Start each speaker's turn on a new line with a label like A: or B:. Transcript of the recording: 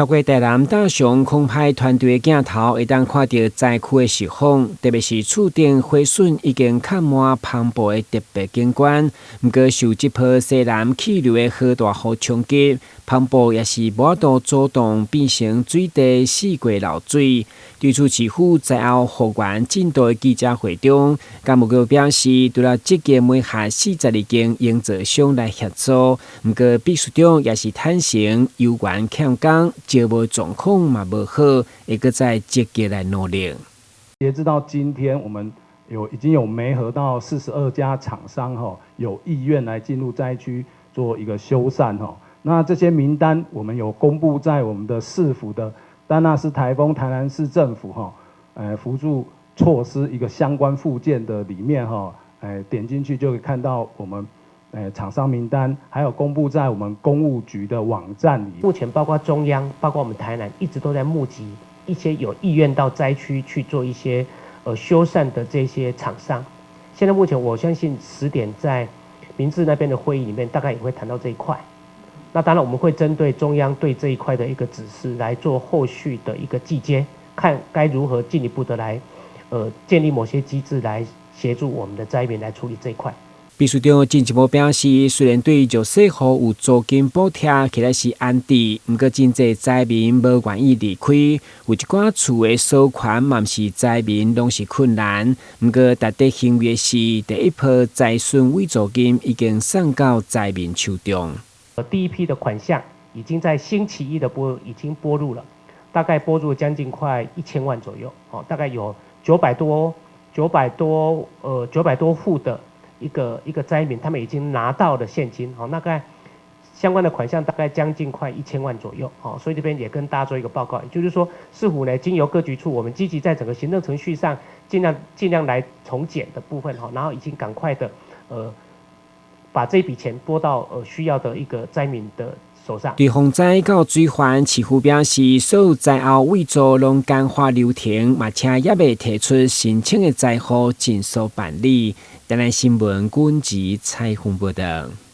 A: 透过台南大雄空拍团队的镜头，会当看到灾区的实况，特别是厝顶花笋已经盖满磅礴的特别景观。不过受这波西南气流的好大雨冲击，磅礴也是无度阻挡变成水地四季漏水。对此，市府在后复原进度的记者会中，干部局表示，除了积极每下42间营造商来协助，不过秘书长也是坦承有关欠工。招募状况嘛不好，会搁再积极来努力。
B: 截至到今天，我们已经有媒合到42家厂商有意愿来进入灾区做一个修缮那这些名单我们有公布在我们的市府的丹纳斯台风台南市政府扶助措施一个相关附件的里面点进去就可以看到我们。厂商名单还有公布在我们公务局的网站里。
C: 目前包括中央，包括我们台南，一直都在募集一些有意愿到灾区去做一些修缮的这些厂商。现在目前我相信10点在民治那边的会议里面，大概也会谈到这一块。那当然我们会针对中央对这一块的一个指示来做后续的一个季接，看该如何进一步的来建立某些机制来协助我们的灾民来处理这一块。
A: 秘书长进一步表示，虽然对弱势户有租金补贴，起来是安置，不过真侪灾民无愿意离开，有一寡厝的收款嘛是灾民拢是困难。不过值得欣慰的是，第一波灾损慰助金已经送到灾民手中。
C: 第一批的款项已经在星期一的已经拨入了，大概拨入了将近快1000万左右，大概有900多户的。一个灾民，他们已经拿到了现金，大概相关的款项大概将近快1000万左右，所以这边也跟大家做一个报告，也就是说，市府呢经由各局处，我们积极在整个行政程序上尽量来从简的部分，然后已经赶快的把这笔钱拨到需要的一个灾民的手上。
A: 对洪灾到水患，市府表示，所有灾后慰助拢简化流程，嘛且也未提出申请的灾户尽速办理。台南新闻军事采访报道。